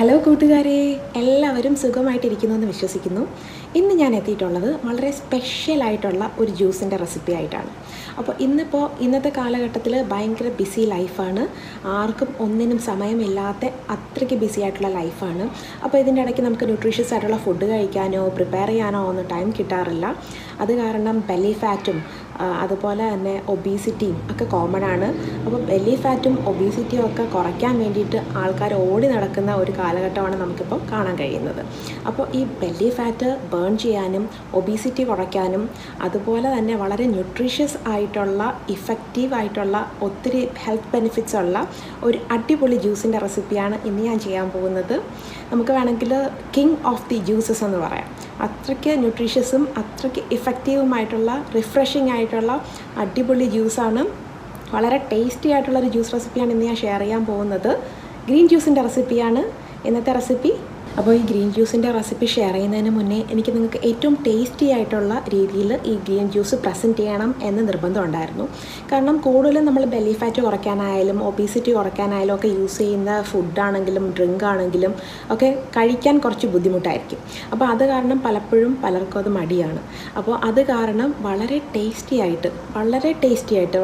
Hello കൂട്ടുകാരെ, എല്ലാവരും സുഖമായിട്ടിരിക്കുന്നുവെന്ന് വിശ്വസിക്കുന്നു. ഇന്ന് ഞാൻ എത്തിയിട്ടുള്ളത് വളരെ സ്പെഷ്യലായിട്ടുള്ള ഒരു ജ്യൂസിൻ്റെ റെസിപ്പി ആയിട്ടാണ്. അപ്പോൾ ഇന്നത്തെ കാലഘട്ടത്തിൽ ഭയങ്കര ബിസി ലൈഫാണ്. ആർക്കും ഒന്നിനും സമയമില്ലാത്ത അത്രയ്ക്ക് ബിസി ആയിട്ടുള്ള ലൈഫാണ്. അപ്പോൾ ഇതിൻ്റെ ഇടയ്ക്ക് നമുക്ക് ന്യൂട്രീഷ്യസ് ആയിട്ടുള്ള ഫുഡ് കഴിക്കാനോ പ്രിപ്പയർ ചെയ്യാനോ ഒന്നും ടൈം കിട്ടാറില്ല. അത് കാരണം ബെല്ലി ഫാറ്റും അതുപോലെ തന്നെ ഒബീസിറ്റിയും ഒക്കെ കോമൺ ആണ്. അപ്പോൾ ബെല്ലി ഫാറ്റും ഒബീസിറ്റിയും ഒക്കെ കുറയ്ക്കാൻ വേണ്ടിയിട്ട് ആൾക്കാർ ഓടി നടക്കുന്ന ഒരു കാലഘട്ടമാണ് നമുക്കിപ്പോൾ കാണാൻ കഴിയുന്നത്. അപ്പോൾ ഈ ബെല്ലി ഫാറ്റ് ബേൺ ചെയ്യാനും ഒബീസിറ്റി കുറയ്ക്കാനും അതുപോലെ തന്നെ വളരെ ന്യൂട്രീഷ്യസ് ആയിട്ടുള്ള ഇഫക്റ്റീവ് ആയിട്ടുള്ള ഒത്തിരി ഹെൽത്ത് ബെനിഫിറ്റ്സ് ഉള്ള ഒരു അടിപൊളി ജ്യൂസിൻ്റെ റെസിപ്പിയാണ് ഇന്ന് ഞാൻ ചെയ്യാൻ പോകുന്നത്. നമുക്ക് വേണമെങ്കിൽ കിങ് ഓഫ് ദി ജ്യൂസസ് എന്ന് പറയാം. അത്രയ്ക്ക് ന്യൂട്രീഷ്യസും അത്രയ്ക്ക് ഇഫക്റ്റീവുമായിട്ടുള്ള റിഫ്രഷിംഗ് ആയിട്ടുള്ള അടിപൊളി ജ്യൂസാണ്. വളരെ ടേസ്റ്റി ആയിട്ടുള്ളൊരു ജ്യൂസ് റെസിപ്പിയാണ് ഇന്ന് ഞാൻ ഷെയർ ചെയ്യാൻ പോകുന്നത്. ഗ്രീൻ ജ്യൂസിൻ്റെ റെസിപ്പിയാണ് ഇന്നത്തെ റെസിപ്പി. അപ്പോൾ ഈ ഗ്രീൻ ജ്യൂസിൻ്റെ റെസിപ്പി ഷെയർ ചെയ്യുന്നതിന് മുന്നേ എനിക്ക് നിങ്ങൾക്ക് ഏറ്റവും ടേസ്റ്റി ആയിട്ടുള്ള രീതിയിൽ ഈ ഗ്രീൻ ജ്യൂസ് പ്രസൻറ്റ് ചെയ്യണം എന്ന് നിർബന്ധം ഉണ്ടായിരുന്നു. കാരണം കൂടുതലും നമ്മൾ ബെല്ലി ഫാറ്റ് കുറയ്ക്കാനായാലും ഒബീസിറ്റി കുറയ്ക്കാനായാലും ഒക്കെ യൂസ് ചെയ്യുന്ന ഫുഡാണെങ്കിലും ഡ്രിങ്ക് ആണെങ്കിലും ഒക്കെ കഴിക്കാൻ കുറച്ച് ബുദ്ധിമുട്ടായിരിക്കും. അപ്പോൾ അത് കാരണം പലപ്പോഴും പലർക്കും അത് മടിയാണ്. അപ്പോൾ അത് കാരണം വളരെ ടേസ്റ്റി ആയിട്ട്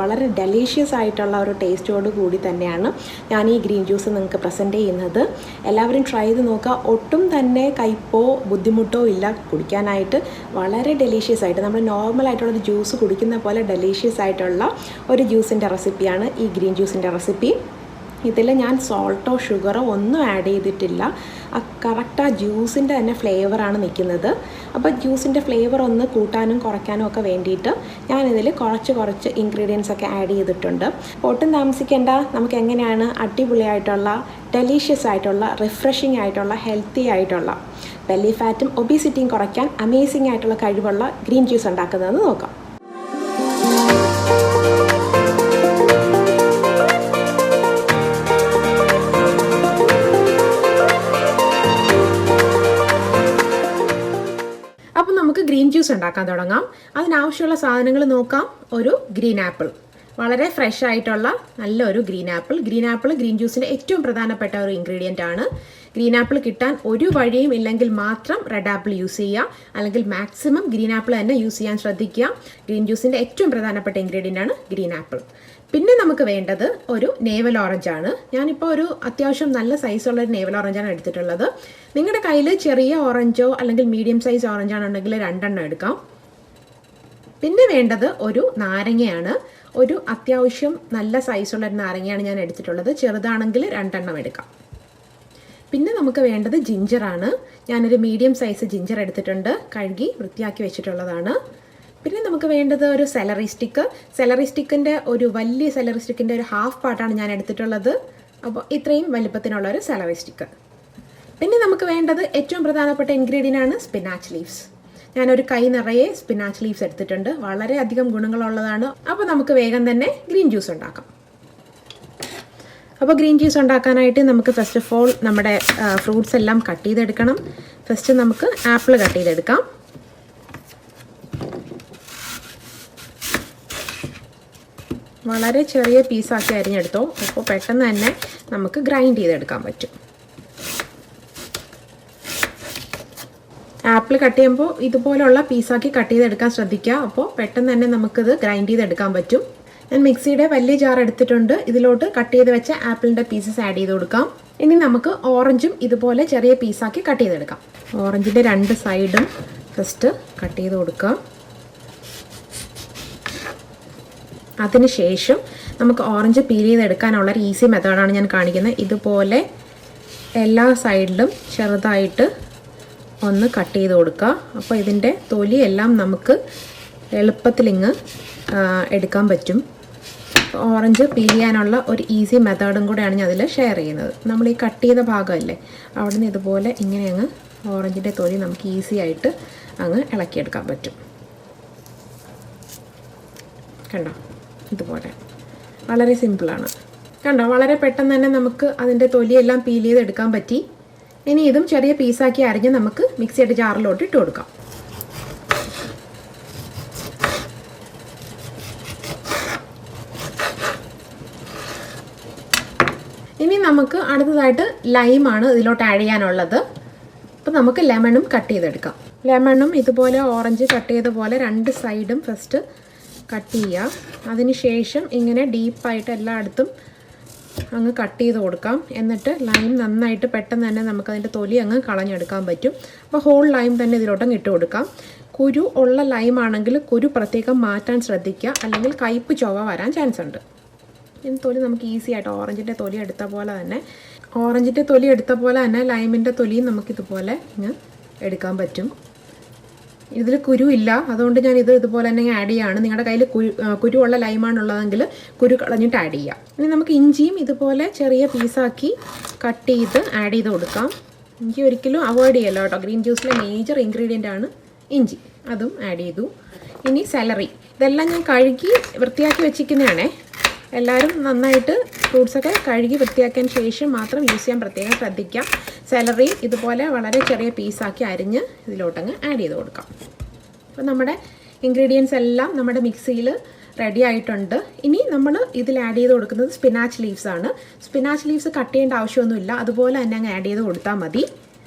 വളരെ ഡെലീഷ്യസ് ആയിട്ടുള്ള ഒരു ടേസ്റ്റോട് കൂടി തന്നെയാണ് ഞാൻ ഈ ഗ്രീൻ ജ്യൂസ് നിങ്ങൾക്ക് പ്രസൻറ്റ് ചെയ്യുന്നത്. എല്ലാവരും ട്രൈ ചെയ്ത് നോക്കുക. ഒട്ടും തന്നെ കയ്പോ ബുദ്ധിമുട്ടോ ഇല്ല കുടിക്കാനായിട്ട്. വളരെ ഡെലീഷ്യസ് ആയിട്ട് നമ്മൾ നോർമലായിട്ടുള്ളൊരു ജ്യൂസ് കുടിക്കുന്ന പോലെ ഡെലീഷ്യസ് ആയിട്ടുള്ള ഒരു ജ്യൂസിൻ്റെ റെസിപ്പിയാണ് ഈ ഗ്രീൻ ജ്യൂസിൻ്റെ റെസിപ്പി. ഇതിൽ ഞാൻ സോൾട്ടോ ഷുഗറോ ഒന്നും ആഡ് ചെയ്തിട്ടില്ല. കറക്റ്റ് ആ ജ്യൂസിൻ്റെ തന്നെ ഫ്ലേവറാണ് നിൽക്കുന്നത്. അപ്പോൾ ജ്യൂസിൻ്റെ ഫ്ലേവർ ഒന്ന് കൂട്ടാനും കുറയ്ക്കാനും ഒക്കെ വേണ്ടിയിട്ട് ഞാനിതിൽ കുറച്ച് ഇൻഗ്രീഡിയൻസ് ഒക്കെ ആഡ് ചെയ്തിട്ടുണ്ട്. ഒട്ടും താമസിക്കേണ്ട, നമുക്ക് എങ്ങനെയാണ് അടിപൊളിയായിട്ടുള്ള ഡെലീഷ്യസ് ആയിട്ടുള്ള റിഫ്രഷിംഗ് ആയിട്ടുള്ള ഹെൽത്തി ആയിട്ടുള്ള ബെല്ലി ഫാറ്റും ഒബീസിറ്റിയും കുറയ്ക്കാൻ അമേസിംഗ് ആയിട്ടുള്ള കഴിവുള്ള ഗ്രീൻ ജ്യൂസ് ഉണ്ടാക്കുന്നതെന്ന് നോക്കാം. അപ്പോൾ നമുക്ക് ഗ്രീൻ ജ്യൂസ് ഉണ്ടാക്കാൻ തുടങ്ങാം. അതിനാവശ്യമുള്ള സാധനങ്ങൾ നോക്കാം. ഒരു ഗ്രീൻ ആപ്പിൾ, വളരെ ഫ്രഷ് ആയിട്ടുള്ള നല്ലൊരു ഗ്രീൻ ആപ്പിൾ. ഗ്രീൻ ജ്യൂസിൻ്റെ ഏറ്റവും പ്രധാനപ്പെട്ട ഒരു ഇൻഗ്രീഡിയൻ്റ് ആണ്. ഗ്രീൻ ആപ്പിൾ കിട്ടാൻ ഒരു വഴിയും ഇല്ലെങ്കിൽ മാത്രം റെഡ് ആപ്പിൾ യൂസ് ചെയ്യുക, അല്ലെങ്കിൽ മാക്സിമം ഗ്രീൻ ആപ്പിൾ തന്നെ യൂസ് ചെയ്യാൻ ശ്രദ്ധിക്കുക. ഗ്രീൻ ജ്യൂസിൻ്റെ ഏറ്റവും പ്രധാനപ്പെട്ട ഇൻഗ്രീഡിയൻ്റ് ആണ് ഗ്രീൻ ആപ്പിൾ. പിന്നെ നമുക്ക് വേണ്ടത് ഒരു നേവൽ ഓറഞ്ച് ആണ്. ഞാനിപ്പോൾ ഒരു അത്യാവശ്യം നല്ല സൈസുള്ളൊരു നേവൽ ഓറഞ്ചാണ് എടുത്തിട്ടുള്ളത്. നിങ്ങളുടെ കയ്യിൽ ചെറിയ ഓറഞ്ചോ അല്ലെങ്കിൽ മീഡിയം സൈസ് ഓറഞ്ചാണെന്നുണ്ടെങ്കിൽ 2 എണ്ണം എടുക്കാം. പിന്നെ വേണ്ടത് ഒരു നാരങ്ങയാണ്. ഒരു അത്യാവശ്യം നല്ല സൈസുള്ളൊരു നാരങ്ങയാണ് ഞാൻ എടുത്തിട്ടുള്ളത്. ചെറുതാണെങ്കിൽ 2 എണ്ണം എടുക്കാം. പിന്നെ നമുക്ക് വേണ്ടത് ജിഞ്ചറാണ്. ഞാനൊരു മീഡിയം സൈസ് ജിഞ്ചർ എടുത്തിട്ടുണ്ട്, കഴുകി വൃത്തിയാക്കി വെച്ചിട്ടുള്ളതാണ്. പിന്നെ നമുക്ക് വേണ്ടത് ഒരു സെലറി സ്റ്റിക്കിൻ്റെ ഒരു വലിയ സെലറി സ്റ്റിക്കിൻ്റെ ഒരു ഹാഫ് പാർട്ടാണ് ഞാൻ എടുത്തിട്ടുള്ളത്. അപ്പോൾ ഇത്രയും വലിപ്പത്തിനുള്ള ഒരു സെലറി സ്റ്റിക്ക്. പിന്നെ നമുക്ക് വേണ്ടത് ഏറ്റവും പ്രധാനപ്പെട്ട ഇൻഗ്രീഡിയൻ്റ് ആണ് സ്പിനാച്ച് ലീവ്സ്. ഞാനൊരു കൈ നിറയെ സ്പിനാച്ച് ലീവ്സ് എടുത്തിട്ടുണ്ട്. വളരെയധികം ഗുണങ്ങളുള്ളതാണ്. അപ്പോൾ നമുക്ക് വേഗം തന്നെ ഗ്രീൻ ജ്യൂസ് ഉണ്ടാക്കാം. അപ്പോൾ ഗ്രീൻ ജ്യൂസ് ഉണ്ടാക്കാനായിട്ട് നമുക്ക് ഫസ്റ്റ് ഓഫ് ഓൾ നമ്മുടെ ഫ്രൂട്ട്സ് എല്ലാം കട്ട് ചെയ്തെടുക്കണം. ഫസ്റ്റ് നമുക്ക് ആപ്പിൾ കട്ട് ചെയ്തെടുക്കാം. വളരെ ചെറിയ പീസാക്കി അരിഞ്ഞെടുത്തോ, അപ്പോൾ പെട്ടെന്ന് തന്നെ നമുക്ക് ഗ്രൈൻഡ് ചെയ്തെടുക്കാൻ പറ്റും. ആപ്പിൾ കട്ട് ചെയ്യുമ്പോൾ ഇതുപോലുള്ള പീസാക്കി കട്ട് ചെയ്തെടുക്കാൻ ശ്രദ്ധിക്കുക. അപ്പോൾ പെട്ടെന്ന് തന്നെ നമുക്കിത് ഗ്രൈൻഡ് ചെയ്തെടുക്കാൻ പറ്റും. ഞാൻ മിക്സിയുടെ വലിയ ജാർ എടുത്തിട്ടുണ്ട്. ഇതിലോട്ട് കട്ട് ചെയ്ത് വെച്ച ആപ്പിളിൻ്റെ പീസസ് ആഡ് ചെയ്ത് കൊടുക്കാം. ഇനി നമുക്ക് ഓറഞ്ചും ഇതുപോലെ ചെറിയ പീസാക്കി കട്ട് ചെയ്തെടുക്കാം. ഓറഞ്ചിൻ്റെ 2 സൈഡും ഫസ്റ്റ് കട്ട് ചെയ്ത് കൊടുക്കാം. അതിനുശേഷം നമുക്ക് ഓറഞ്ച് പീൽ ചെയ്തെടുക്കാനുള്ളൊരു ഈസി മെത്തേഡാണ് ഞാൻ കാണിക്കുന്നത്. ഇതുപോലെ എല്ലാ സൈഡിലും ചെറുതായിട്ട് ഒന്ന് കട്ട് ചെയ്ത് കൊടുക്കുക. അപ്പോൾ ഇതിൻ്റെ തൊലിയെല്ലാം നമുക്ക് എളുപ്പത്തിലിങ്ങ് എടുക്കാൻ പറ്റും. ഓറഞ്ച് പീൽ ചെയ്യാനുള്ള ഒരു ഈസി മെത്തേഡും കൂടെയാണ് ഞാൻ അതിൽ ഷെയർ ചെയ്യുന്നത്. നമ്മൾ ഈ കട്ട് ചെയ്ത ഭാഗമല്ലേ, അവിടെ നിന്ന് ഇതുപോലെ ഇങ്ങനെ അങ്ങ് ഓറഞ്ചിൻ്റെ തൊലി നമുക്ക് ഈസി ആയിട്ട് അങ്ങ് ഇളക്കിയെടുക്കാൻ പറ്റും. കണ്ടോ, ഇതുപോലെ വളരെ സിമ്പിളാണ്. കണ്ടോ, വളരെ പെട്ടെന്ന് തന്നെ നമുക്ക് അതിൻ്റെ തൊലിയെല്ലാം പീൽ ചെയ്തെടുക്കാൻ പറ്റി. ഇനി ഇതും ചെറിയ പീസാക്കി അരിഞ്ഞ് നമുക്ക് മിക്സിയുടെ ജാറിലോട്ട് ഇട്ട് കൊടുക്കാം. ഇനി നമുക്ക് അടുത്തതായിട്ട് ലൈമാണ് ഇതിലോട്ട് ആഡ് ചെയ്യാനുള്ളത്. അപ്പോൾ നമുക്ക് ലെമണും കട്ട് ചെയ്തെടുക്കാം. ലെമണും ഇതുപോലെ ഓറഞ്ച് കട്ട് ചെയ്ത പോലെ 2 സൈഡും ഫസ്റ്റ് കട്ട് ചെയ്യുക. അതിനുശേഷം ഇങ്ങനെ ഡീപ്പായിട്ട് എല്ലായിടത്തും അങ്ങ് കട്ട് ചെയ്ത് കൊടുക്കാം. എന്നിട്ട് ലൈം നന്നായിട്ട് പെട്ടെന്ന് തന്നെ നമുക്കതിൻ്റെ തൊലി അങ്ങ് കളഞ്ഞെടുക്കാൻ പറ്റും. അപ്പോൾ ഹോൾ ലൈം തന്നെ ഇതിലോട്ടങ്ങ് ഇട്ട് കൊടുക്കാം. കുരു ഉള്ള ലൈമാണെങ്കിൽ കുരു പ്രത്യേകം മാറ്റാൻ ശ്രദ്ധിക്കുക, അല്ലെങ്കിൽ കയ്പ്പ് ചൊവ്വ വരാൻ ചാൻസ് ഉണ്ട്. ഇതിന് തൊലി നമുക്ക് ഈസി ആയിട്ട് ഓറഞ്ചിൻ്റെ തൊലി എടുത്ത പോലെ തന്നെ ലൈമിൻ്റെ തൊലിയും നമുക്കിതുപോലെ ഇങ്ങ് എടുക്കാൻ പറ്റും. ഇതിൽ കുരു ഇല്ല, അതുകൊണ്ട് ഞാൻ ഇതുപോലെ തന്നെ ആഡ് ചെയ്യുകയാണ്. നിങ്ങളുടെ കയ്യിൽ കുരുവുള്ള ലൈമാണുള്ളതെങ്കിൽ കുരു കളഞ്ഞിട്ട് ആഡ് ചെയ്യാം. ഇനി നമുക്ക് ഇഞ്ചിയും ഇതുപോലെ ചെറിയ പീസാക്കി കട്ട് ചെയ്ത് ആഡ് ചെയ്ത് കൊടുക്കാം. ഇഞ്ചി ഒരിക്കലും അവോയ്ഡ് ചെയ്യല്ലോ കേട്ടോ. ഗ്രീൻ ജ്യൂസിലെ മേജർ ഇൻഗ്രീഡിയൻ്റ് ആണ് ഇഞ്ചി. അതും ആഡ് ചെയ്തു. ഇനി സെലറി, ഇതെല്ലാം ഞാൻ കഴുകി വൃത്തിയാക്കി വെച്ചിരിക്കുന്നതാണേ. എല്ലാവരും നന്നായിട്ട് ഫ്രൂട്ട്സൊക്കെ കഴുകി വൃത്തിയാക്കിയതിന് ശേഷം മാത്രം യൂസ് ചെയ്യാൻ പ്രത്യേകം ശ്രദ്ധിക്കാം. സെലറി ഇതുപോലെ വളരെ ചെറിയ പീസാക്കി അരിഞ്ഞ് ഇതിലോട്ടങ്ങ് ആഡ് ചെയ്ത് കൊടുക്കാം. അപ്പോൾ നമ്മുടെ ഇൻഗ്രീഡിയൻസ് എല്ലാം നമ്മുടെ മിക്സിയിൽ റെഡി ആയിട്ടുണ്ട്. ഇനി നമ്മൾ ഇതിൽ ആഡ് ചെയ്ത് കൊടുക്കുന്നത് സ്പിനാച്ച് ലീവ്സ് ആണ്. സ്പിനാച്ച് ലീവ്സ് കട്ട് ചെയ്യേണ്ട ആവശ്യമൊന്നുമില്ല, അതുപോലെ തന്നെ അങ്ങ് ആഡ് ചെയ്ത് കൊടുത്താൽ മതി.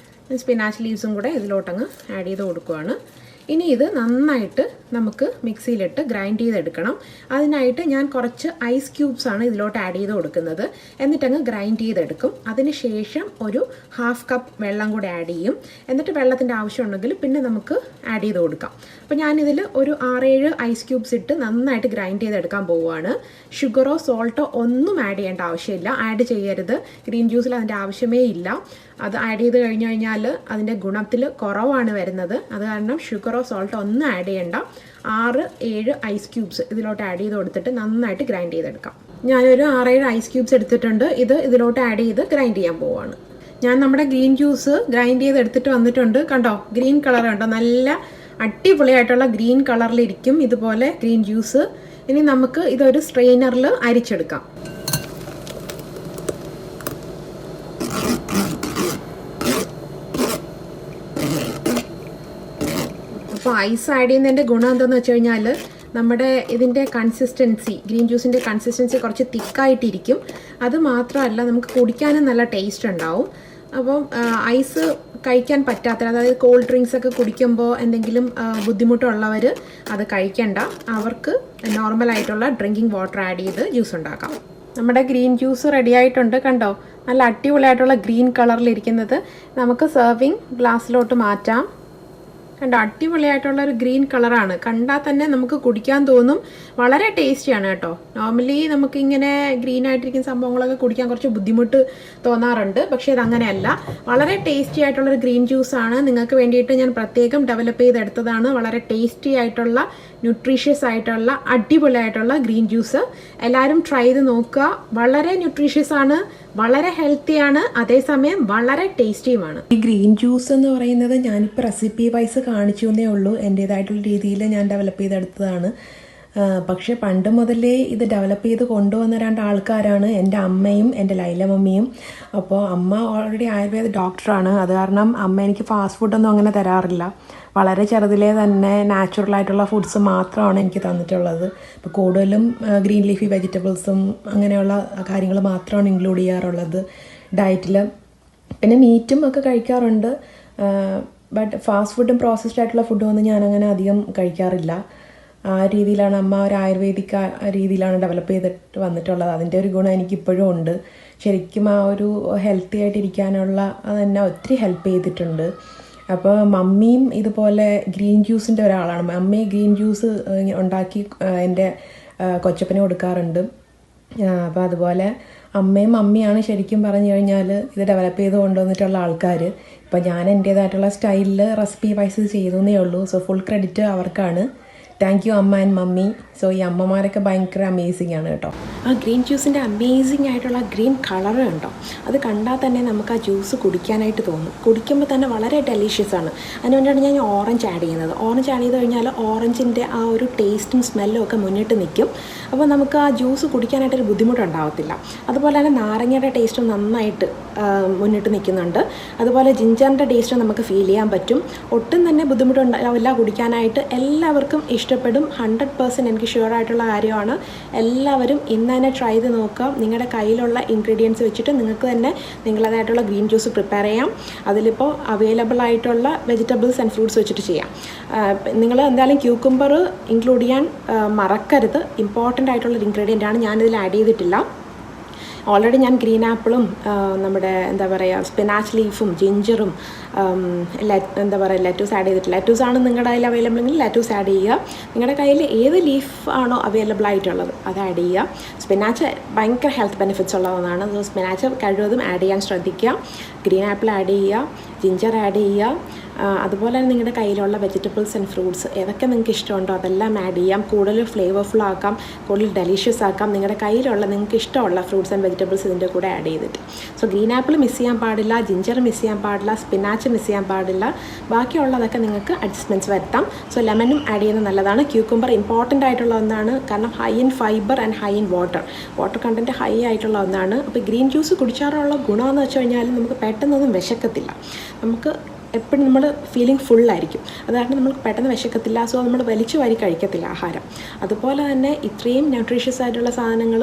സ്പിനാച്ച് ലീവ്സും കൂടെ ഇതിലോട്ടങ്ങ് ആഡ് ചെയ്ത് കൊടുക്കുകയാണ്. ഇനി ഇത് നന്നായിട്ട് നമുക്ക് മിക്സിയിലിട്ട് ഗ്രൈൻഡ് ചെയ്തെടുക്കണം. അതിനായിട്ട് ഞാൻ കുറച്ച് ഐസ് ക്യൂബ്സാണ് ഇതിലോട്ട് ആഡ് ചെയ്ത് കൊടുക്കുന്നത്. എന്നിട്ടങ്ങ് ഗ്രൈൻഡ് ചെയ്തെടുക്കും. അതിന് ശേഷം ഒരു 1/2 കപ്പ് വെള്ളം കൂടെ ആഡ് ചെയ്യും. എന്നിട്ട് വെള്ളത്തിൻ്റെ ആവശ്യമുണ്ടെങ്കിൽ പിന്നെ നമുക്ക് ആഡ് ചെയ്ത് കൊടുക്കാം. അപ്പോൾ ഞാനിതിൽ ഒരു 6-7 ഐസ് ക്യൂബ്സ് ഇട്ട് നന്നായിട്ട് ഗ്രൈൻഡ് ചെയ്തെടുക്കാൻ പോവുകയാണ്. ഷുഗറോ സോൾട്ടോ ഒന്നും ആഡ് ചെയ്യേണ്ട ആവശ്യമില്ല, ആഡ് ചെയ്യരുത്. ഗ്രീൻ ജ്യൂസിൽ അതിൻ്റെ ആവശ്യമേ ഇല്ല. അത് ആഡ് ചെയ്ത് കഴിഞ്ഞാൽ അതിൻ്റെ ഗുണത്തിൽ കുറവാണ് വരുന്നത്. അത് കാരണം ഷുഗറോ സോൾട്ടോ ഒന്നും ആഡ് ചെയ്യേണ്ട. 6-7 ഐസ് ക്യൂബ്സ് ഇതിലോട്ട് ആഡ് ചെയ്ത് കൊടുത്തിട്ട് നന്നായിട്ട് ഗ്രൈൻഡ് ചെയ്തെടുക്കാം. ഞാനൊരു 6-7 ഐസ് ക്യൂബ്സ് എടുത്തിട്ടുണ്ട്. ഇതിലോട്ട് ആഡ് ചെയ്ത് ഗ്രൈൻഡ് ചെയ്യാൻ പോവുകയാണ്. ഞാൻ നമ്മുടെ ഗ്രീൻ ജ്യൂസ് ഗ്രൈൻഡ് ചെയ്ത് എടുത്തിട്ട് വന്നിട്ടുണ്ട്. കണ്ടോ, ഗ്രീൻ കളർ കണ്ടോ, നല്ല അടിപൊളിയായിട്ടുള്ള ഗ്രീൻ കളറിലിരിക്കും ഇതുപോലെ ഗ്രീൻ ജ്യൂസ്. ഇനി നമുക്ക് ഇതൊരു സ്ട്രെയിനറിൽ അരിച്ചെടുക്കാം. അപ്പോൾ ഐസ് ആഡ് ചെയ്യുന്നതിൻ്റെ ഗുണം എന്താണെന്ന് വെച്ച് കഴിഞ്ഞാൽ നമ്മുടെ ഇതിൻ്റെ കൺസിസ്റ്റൻസി, ഗ്രീൻ ജ്യൂസിൻ്റെ കൺസിസ്റ്റൻസി കുറച്ച് തിക്കായിട്ടിരിക്കും. അത് മാത്രമല്ല നമുക്ക് കുടിക്കാനും നല്ല ടേസ്റ്റ് ഉണ്ടാവും. അപ്പം ഐസ് കഴിക്കാൻ പറ്റാത്ത, അതായത് കോൾഡ് ഡ്രിങ്ക്സ് ഒക്കെ കുടിക്കുമ്പോൾ എന്തെങ്കിലും ബുദ്ധിമുട്ടുള്ളവർ അത് കഴിക്കണ്ട. അവർക്ക് നോർമലായിട്ടുള്ള ഡ്രിങ്കിങ് വാട്ടർ ആഡ് ചെയ്ത് ജ്യൂസ് ഉണ്ടാക്കാം. നമ്മുടെ ഗ്രീൻ ജ്യൂസ് റെഡി ആയിട്ടുണ്ട്. കണ്ടോ, നല്ല അടിപൊളിയായിട്ടുള്ള ഗ്രീൻ കളറിലിരിക്കുന്നത്. നമുക്ക് സെർവിങ് ഗ്ലാസ്സിലോട്ട് മാറ്റാം. കണ്ടോ, അടിപൊളിയായിട്ടുള്ള ഒരു ഗ്രീൻ കളറാണ്. കണ്ടാൽ തന്നെ നമുക്ക് കുടിക്കാൻ തോന്നും. വളരെ ടേസ്റ്റിയാണ് കേട്ടോ. നോർമലി നമുക്കിങ്ങനെ ഗ്രീൻ ആയിട്ടിരിക്കുന്ന സംഭവങ്ങളൊക്കെ കുടിക്കാൻ കുറച്ച് ബുദ്ധിമുട്ട് തോന്നാറുണ്ട്. പക്ഷേ ഇതങ്ങനെയല്ല, വളരെ ടേസ്റ്റി ആയിട്ടുള്ളൊരു ഗ്രീൻ ജ്യൂസാണ്. നിങ്ങൾക്ക് വേണ്ടിയിട്ട് ഞാൻ പ്രത്യേകം ഡെവലപ്പ് ചെയ്തെടുത്തതാണ്. വളരെ ടേസ്റ്റി ആയിട്ടുള്ള, ന്യൂട്രീഷ്യസ് ആയിട്ടുള്ള, അടിപൊളിയായിട്ടുള്ള ഗ്രീൻ ജ്യൂസ്. എല്ലാവരും ട്രൈ ചെയ്ത് നോക്കുക. വളരെ ന്യൂട്രീഷ്യസ് ആണ്, വളരെ ഹെൽത്തിയാണ്, അതേസമയം വളരെ ടേസ്റ്റിയുമാണ്. ഈ ഗ്രീൻ ജ്യൂസ് എന്ന് പറയുന്നത് ഞാനിപ്പോൾ റെസിപ്പി വൈസ് കാണിച്ചു എന്നേ ഉള്ളൂ. എൻ്റേതായിട്ടുള്ള രീതിയിൽ ഞാൻ ഡെവലപ്പ് ചെയ്തെടുത്തതാണ്. പക്ഷേ പണ്ട് മുതലേ ഇത് ഡെവലപ്പ് ചെയ്ത് കൊണ്ടുവന്ന 2 ആൾക്കാരാണ്, എൻ്റെ അമ്മയും എൻ്റെ ലൈല മമ്മിയും. അപ്പോൾ അമ്മ ഓൾറെഡി ആയുർവേദ ഡോക്ടറാണ്. അത് കാരണം അമ്മ എനിക്ക് ഫാസ്റ്റ് ഫുഡൊന്നും അങ്ങനെ തരാറില്ല. വളരെ ചെറുതിലേ തന്നെ നാച്ചുറലായിട്ടുള്ള ഫുഡ്സ് മാത്രമാണ് എനിക്ക് തന്നിട്ടുള്ളത്. ഇപ്പോൾ കൂടുതലും ഗ്രീൻ ലീഫി വെജിറ്റബിൾസും അങ്ങനെയുള്ള കാര്യങ്ങൾ മാത്രമാണ് ഇൻക്ലൂഡ് ചെയ്യാറുള്ളത് ഡയറ്റിൽ. പിന്നെ മീറ്റും ഒക്കെ കഴിക്കാറുണ്ട്. ബട്ട് ഫാസ്റ്റ് ഫുഡും പ്രോസസ്ഡ് ആയിട്ടുള്ള ഫുഡും ഒന്നും ഞാനങ്ങനെ അധികം കഴിക്കാറില്ല. ആ രീതിയിലാണ് അമ്മ ഒരു ആയുർവേദിക് രീതിയിലാണ് ഡെവലപ്പ് ചെയ്തിട്ട് വന്നിട്ടുള്ളത്. അതിൻ്റെ ഒരു ഗുണം എനിക്കിപ്പോഴും ഉണ്ട്. ശരിക്കും ആ ഒരു ഹെൽത്തി ആയിട്ടിരിക്കാനുള്ള അതെന്നെ ഒത്തിരി ഹെൽപ്പ് ചെയ്തിട്ടുണ്ട്. അപ്പോൾ മമ്മിയും ഇതുപോലെ ഗ്രീൻ ജ്യൂസിൻ്റെ ഒരാളാണ്. മമ്മി ഗ്രീൻ ജ്യൂസ് ഉണ്ടാക്കി എൻ്റെ കൊച്ചപ്പന് കൊടുക്കാറുണ്ട്. അപ്പോൾ അതുപോലെ അമ്മയും മമ്മിയാണ് ശരിക്കും പറഞ്ഞു കഴിഞ്ഞാൽ ഇത് ഡെവലപ്പ് ചെയ്ത് കൊണ്ടുവന്നിട്ടുള്ള ആൾക്കാർ. ഇപ്പോൾ ഞാൻ എൻ്റേതായിട്ടുള്ള സ്റ്റൈലിൽ റെസിപ്പി വൈസ് ചെയ്തേ ഉള്ളൂ. സോ ഫുൾ ക്രെഡിറ്റ് അവർക്കാണ്. താങ്ക് യു അമ്മ ആൻഡ് മമ്മി. സോ ഈ അമ്മമാരൊക്കെ ഭയങ്കര അമേസിങ് ആണ് കേട്ടോ. ആ ഗ്രീൻ ജ്യൂസിൻ്റെ അമേസിങ് ആയിട്ടുള്ള ഗ്രീൻ കളർ ഉണ്ടോ, അത് കണ്ടാൽ തന്നെ നമുക്ക് ആ ജ്യൂസ് കുടിക്കാനായിട്ട് തോന്നും. കുടിക്കുമ്പോൾ തന്നെ വളരെ ഡെലീഷ്യസ് ആണ്. അതിനുവേണ്ടിയാണ് ഞാൻ ഓറഞ്ച് ആഡ് ചെയ്യുന്നത്. ഓറഞ്ച് ആഡ് ചെയ്ത് കഴിഞ്ഞാൽ ഓറഞ്ചിൻ്റെ ആ ഒരു ടേസ്റ്റും സ്മെല്ലും ഒക്കെ മുന്നിട്ട് നിൽക്കും. അപ്പോൾ നമുക്ക് ആ ജ്യൂസ് കുടിക്കാനായിട്ടൊരു ബുദ്ധിമുട്ടുണ്ടാകത്തില്ല. അതുപോലെ തന്നെ നാരങ്ങയുടെ ടേസ്റ്റും നന്നായിട്ട് മുന്നിട്ട് നിൽക്കുന്നുണ്ട്. അതുപോലെ ജിഞ്ചറിൻ്റെ ടേസ്റ്റും നമുക്ക് ഫീൽ ചെയ്യാൻ പറ്റും. ഒട്ടും തന്നെ ബുദ്ധിമുട്ടുണ്ടാവില്ല കുടിക്കാനായിട്ട്. എല്ലാവർക്കും ഇഷ്ടപ്പെടും. 100% എനിക്ക് ഷുവർ ആയിട്ടുള്ള കാര്യമാണ്. എല്ലാവരും ഇന്ന് തന്നെ ട്രൈ ചെയ്ത് നോക്കാം. നിങ്ങളുടെ കയ്യിലുള്ള ഇൻഗ്രീഡിയൻസ് വെച്ചിട്ട് നിങ്ങൾക്ക് തന്നെ നിങ്ങളതായിട്ടുള്ള ഗ്രീൻ ജ്യൂസ് പ്രിപ്പയർ ചെയ്യാം. അതിലിപ്പോൾ അവൈലബിൾ ആയിട്ടുള്ള വെജിറ്റബിൾസ് ആൻഡ് ഫ്രൂട്ട്സ് വെച്ചിട്ട് ചെയ്യാം. നിങ്ങൾ എന്തായാലും ക്യൂക്കുംബർ ഇൻക്ലൂഡ് ചെയ്യാൻ മറക്കരുത്. ഇമ്പോർട്ടൻ്റ് ആയിട്ടുള്ളൊരു ഇൻഗ്രീഡിയൻ്റ് ആണ്. ഞാനിതിൽ ആഡ് ചെയ്തിട്ടില്ല. ഓൾറെഡി ഞാൻ ഗ്രീൻ ആപ്പിളും നമ്മുടെ എന്താ പറയുക സ്പിനാച്ച് ലീഫും ജിഞ്ചറും എന്താ പറയുക ലെറ്റൂസ് ആഡ് ചെയ്തിട്ടില്ല. ലെറ്റൂസാണ് നിങ്ങളുടെ കയ്യിൽ അവൈലബിൾ എങ്കിൽ ലെറ്റൂസ് ആഡ് ചെയ്യുക. നിങ്ങളുടെ കയ്യിൽ ഏത് ലീഫ് ആണോ അവൈലബിൾ ആയിട്ടുള്ളത് അത് ആഡ് ചെയ്യുക. സ്പിനാച്ച് ഭയങ്കര ഹെൽത്ത് ബെനിഫിറ്റ്സ് ഉള്ള ഒന്നാണ്. സോ സ്പിനാച്ച് കഴിവതും ആഡ് ചെയ്യാൻ ശ്രദ്ധിക്കുക. ഗ്രീൻ ആപ്പിൾ ആഡ് ചെയ്യുക, ജിഞ്ചർ ആഡ് ചെയ്യുക. അതുപോലെ തന്നെ നിങ്ങളുടെ കയ്യിലുള്ള വെജിറ്റബിൾസ് ആൻഡ് ഫ്രൂട്ട്സ് ഏതൊക്കെ നിങ്ങൾക്ക് ഇഷ്ടമുണ്ടോ അതെല്ലാം ആഡ് ചെയ്യാം. കൂടുതൽ ഫ്ലേവർഫുൾ ആക്കാം, കൂടുതൽ ഡെലീഷ്യസ് ആക്കാം. നിങ്ങളുടെ കയ്യിലുള്ള നിങ്ങൾക്ക് ഇഷ്ടമുള്ള ഫ്രൂട്ട്സ് ആൻഡ് വെജിറ്റബിൾസ് ഇതിൻ്റെ കൂടെ ആഡ് ചെയ്തിട്ട്. സോ ഗ്രീൻ ആപ്പിൾ മിസ് ചെയ്യാൻ പാടില്ല, ജിഞ്ചർ മിസ് ചെയ്യാൻ പാടില്ല, സ്പിനാച്ച് മിസ് ചെയ്യാൻ പാടില്ല. ബാക്കിയുള്ളതൊക്കെ നിങ്ങൾക്ക് അഡ്ജസ്റ്റ്മെൻറ്റ്സ് വരുത്താം. സോ ലെമനും ആഡ് ചെയ്യുന്നത് നല്ലതാണ്. ക്യൂക്കുംബർ ഇമ്പോർട്ടൻ്റ് ആയിട്ടുള്ള ഒന്നാണ്, കാരണം high in fibre and high in water content high ആയിട്ടുള്ള ഒന്നാണ്. അപ്പോൾ ഗ്രീൻ ജ്യൂസ് കുടിച്ചാറുള്ള ഗുണമെന്ന് വെച്ച് കഴിഞ്ഞാൽ നമുക്ക് പെട്ടെന്നൊന്നും വിശക്കത്തില്ല. നമുക്ക് എപ്പോഴും നമ്മൾ ഫീലിംഗ് ഫുള്ളായിരിക്കും. അത് കാരണം നമുക്ക് പെട്ടെന്ന് വിശക്കത്തില്ല. സോ നമ്മൾ വലിച്ചു വാരി കഴിക്കത്തില്ല ആഹാരം. അതുപോലെ തന്നെ ഇത്രയും ന്യൂട്രീഷ്യസ് ആയിട്ടുള്ള സാധനങ്ങൾ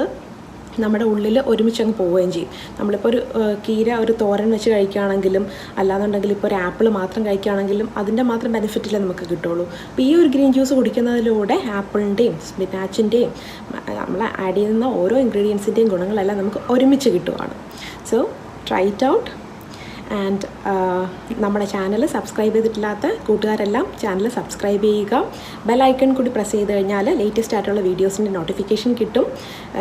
നമ്മുടെ ഉള്ളിൽ ഒരുമിച്ച് അങ്ങ് പോവുകയും ചെയ്യും. നമ്മളിപ്പോൾ ഒരു കീര ഒരു തോരൻ വെച്ച് കഴിക്കുകയാണെങ്കിലും അല്ലാന്നുണ്ടെങ്കിൽ ഇപ്പോൾ ഒരു ആപ്പിൾ മാത്രം കഴിക്കുകയാണെങ്കിലും അതിൻ്റെ മാത്രം ബെനിഫിറ്റില്ലേ നമുക്ക് കിട്ടുള്ളൂ. അപ്പോൾ ഈ ഒരു ഗ്രീൻ ജ്യൂസ് കുടിക്കുന്നതിലൂടെ ആപ്പിളിൻ്റെയും സ്പിനാച്ചിൻ്റെയും നമ്മൾ ആഡ് ചെയ്യുന്ന ഓരോ ഇൻഗ്രീഡിയൻസിൻ്റെയും ഗുണങ്ങളെല്ലാം നമുക്ക് ഒരുമിച്ച് കിട്ടുവാണ്. So try it out. And നമ്മുടെ ചാനൽ സബ്സ്ക്രൈബ് ചെയ്തിട്ടില്ലാത്ത കൂട്ടുകാരെല്ലാം ചാനൽ സബ്സ്ക്രൈബ് ചെയ്യുക. ബെൽ ഐക്കൺ കൂടി പ്രസ് ചെയ്ത് കഴിഞ്ഞാൽ ലേറ്റസ്റ്റ് ആയിട്ടുള്ള വീഡിയോസിൻ്റെ നോട്ടിഫിക്കേഷൻ കിട്ടും.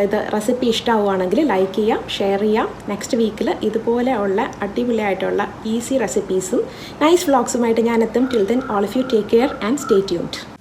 ഇത് റെസിപ്പി ഇഷ്ടമാവുകയാണെങ്കിൽ ലൈക്ക് ചെയ്യാം, ഷെയർ ചെയ്യാം. നെക്സ്റ്റ് വീക്കിൽ ഇതുപോലെയുള്ള അടിപൊളിയായിട്ടുള്ള ഈസി റെസിപ്പീസും നൈസ് വ്ളോഗ്സുമായിട്ട് ഞാൻ എത്തും. Till then all of you take care and stay tuned.